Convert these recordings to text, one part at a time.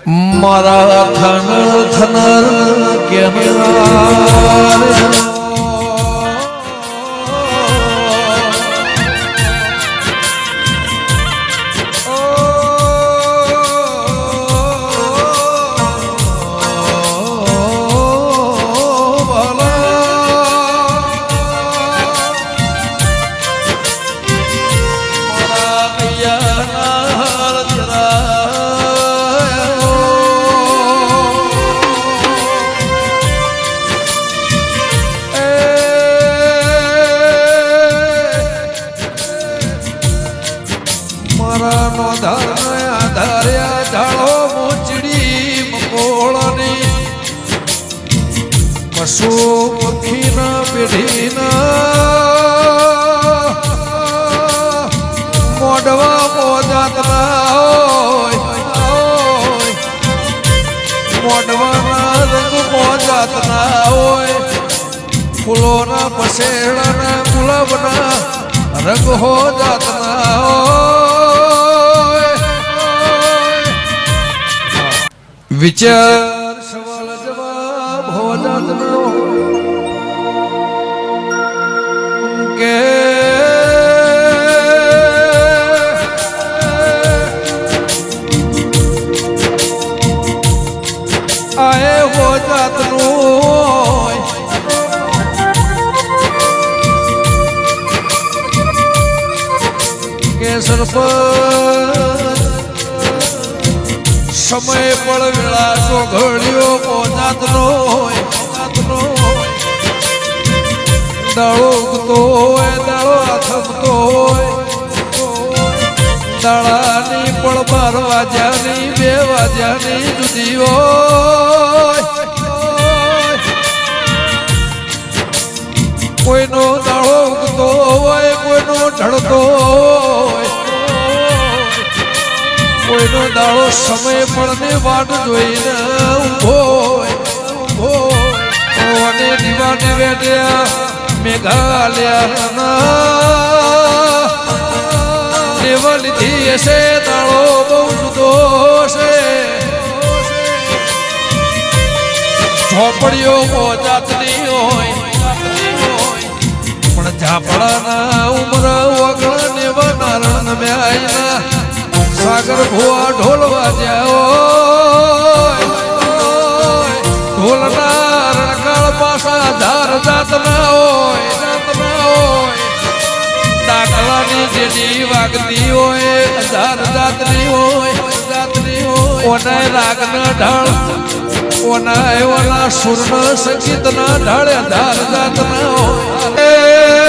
મારા ધન ધન કેનાર પશુ પક્ષીના પેઢીના મોઢવા મોજાતના હોય મોઢવાના રંગ મોજાતના હોય ફૂલોના પસેડાના ગુલાબના રંગ હો જાતના હોય વિચાર કે આએ હો જાતનું કે સરપંચ સમય પણ વેળા તો ઘડ્યો હો જાતનો દાળો ઉગતો હોય દાળો આથમતો હોય દાળાની પણ 12 વાગ્યાની 2 વાગ્યાની જુદી હોય કોઈનો દાળો ઉગતો હોય કોઈનો ઢળતો હોય કોઈનો દાળો સમય પણ વાટ જોઈને ઊભો અને દીવાને વેટ્યા મેઘાલયા લીધી હશે દાળો બહુ જુદો છે ઝોપડીઓ જાતની હોય પણ ઝાપડાના ઉમર વગર ને નારણ મ્યાયના સાગર ભુવા ઢોલ વાજ્યા ઢોલના રણકાળ પાસા ધાર જાતના હોય ડાકલાની જેની વાગતી હોય હજાર જાતની હોય ઓનાય રાગના ઢાળ ઓનાય ઓના સુરના સંગીતના ઢાળે હજાર જાતના હોય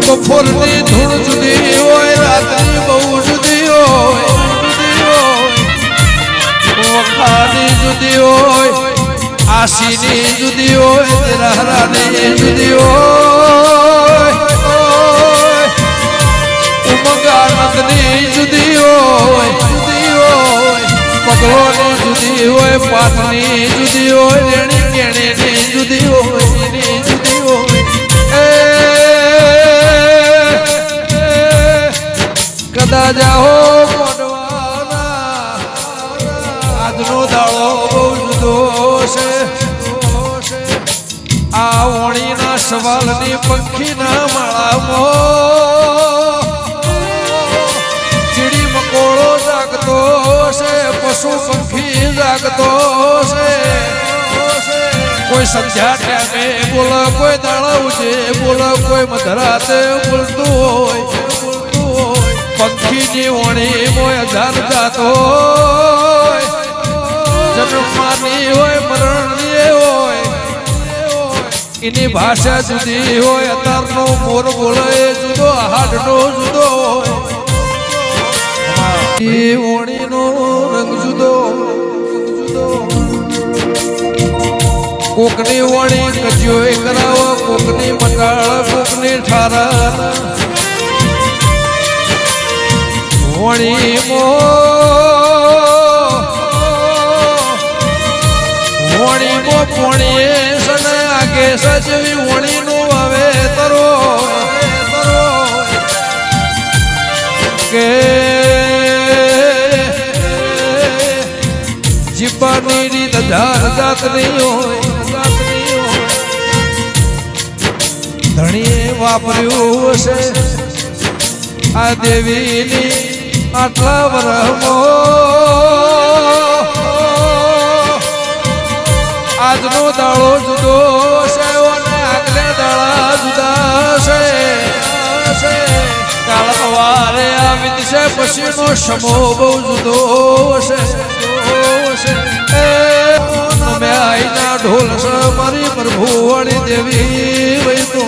બપોરની ધૂળ જુદી હોય રાતની બહુ જુદી હોય વખાની જુદી હોય આશીની જુદી હોય તેરાની જુદી હોય ઉમગાનંદની જુદી હોય પગલોની જુદી હોય પાટની જુદી હોય રેણી કેણીની જુદી હોય એની જુદી હોય કદાચ આવો મોડવાના આજનો દાડો બહુ જુદો છે આ વણીના સવાલની પંખીના માળામાં ચીડી મકોળો જાગતો છે પશુ પંખી જાગતો છે કોઈ સંધ્યા ટાઈમે બોલો કોઈ દાડા ઉજે બોલો કોઈ મધરાતે બોલતું હોય પંખીની વણી મોય હજાર જાતો જન્મવાની હોય મરણની હોય એની ભાષા જુદી હોય અત્યારનો મોર બોલે જુદો હાડનો જુદો હોય એ વણીનો રંગ જુદો કોકની વણી કજ્યોય કરાવો કોકની મંડાળ કોકની ઠારા વણી મો પોણીએ સને આગે સજવી વણીનું આવે તરો કે જીવવાની રીત હજાર જાતની હોય ધણીએ વાપર્યું હશે આ દેવીની આટલા વરહમાં આજનો દાડો જુદો છે અને આગલે દાડા જુદા છે કાળ સવારે આવી છે પછીનો સમો બહુ જુદો છે તમે આઈના ઢોલ છે મારી પ્રભુ વાળી દેવી વૈ તો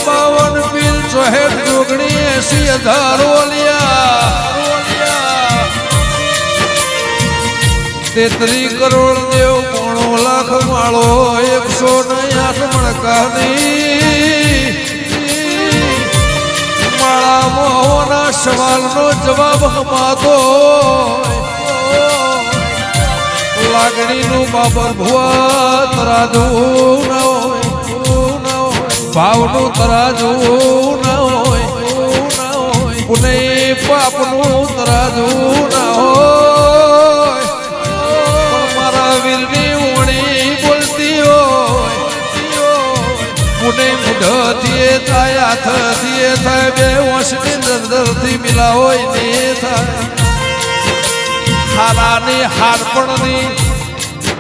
પાવન વીર ચોહેટ જોગણી 80,000 ઓલિયા 33 કરોડ દેવ 9 લાખ માળો 108 મણકાની માળા મોહના સવાલનો જવાબ હમાતો લાગણીનું બાબર ભુવા તરાજુ ના હોય ભાવનું તરાજુ ના હોય પુને પાપનું તરાજુ ના હોય મારા વીરની ઉણી બોલતી હોય પુને મુઢથી થાય હાથથી થાય બે વંશની નજરથી મિલા હોય ને થાય હારાની હારપણની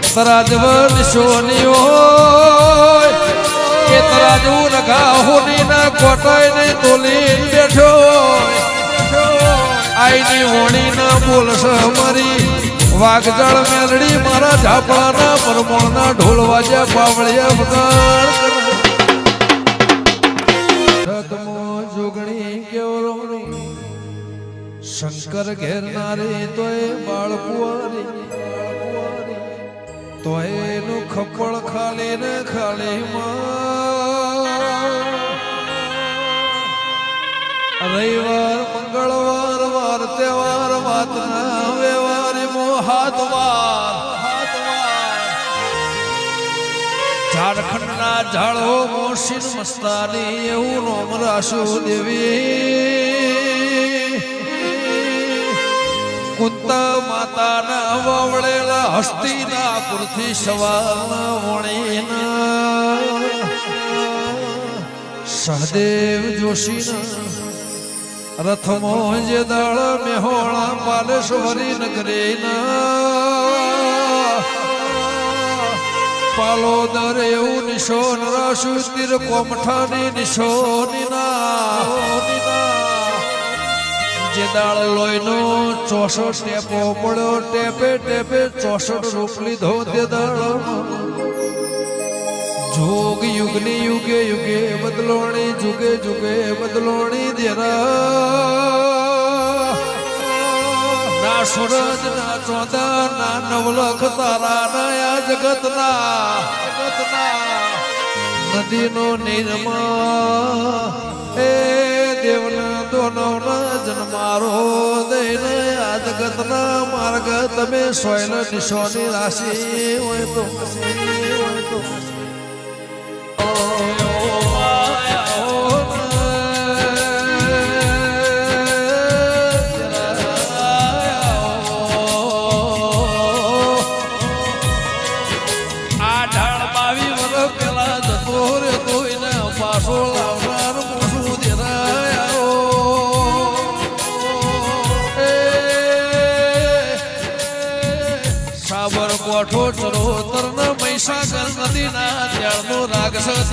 તરાજવ નિશોની હોય કે તરાજુ રગા હોની ના કોટાઈ ને તોલી બેઠો આઈની હોણી ના બોલસ મારી વાઘજાળ મેલડી મારા ઝાપડાના પરમોણના ઢોલ વાજ્યા પાવળિયા વગાડ જોગણી કેવરોણી શંકર ઘેરનારી તોય બાળકુવારી તોય એનું ખપળ ખાલી ને ખાલી રવિવાર મંગળવાર વાર તહેવાર વાતના વ્યવહારી હાથ ઝારખંડના ઝાડો મોસીન મસ્તાની એવું નોમ રાશુ દેવી કુંતા માતાના વાવળેલા હસ્તીના પુરથી સવારના વણીના સહદેવ જોશીના રથમો જે દાળ મેહોળા પાલેશ્વરી નગરીના પાલોદર એવું નિશોન રાશુ તીર કોમઠાની નિશોનીના જે દાળ લોહીનો 64 ટેપો પડ્યો ટેપે ટેપે 64 રૂપ લીધો તે દાળ જોગ યુગની યુગે યુગે બદલોણી જુગે જુગે બદલોણી દેરા ના સૂરજ ના ચોદા ના નવલખ તારા ના જગતના નદીનો નિર્મા એ દેવના દોનવના જન્મારો દઈને આ જગતના માર્ગ તમે સોયલ નિશોની રાશિ હોય તો કોઠો ચરોતર ન મહીસાગર નદીના ત્યારનો રાક્ષસ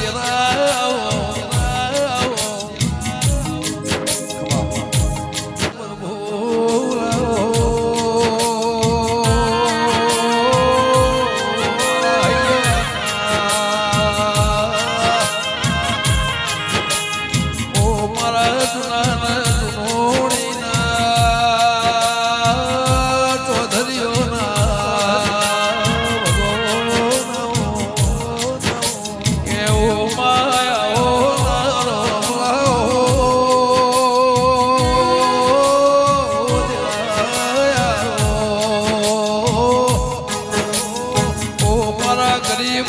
ગરીબ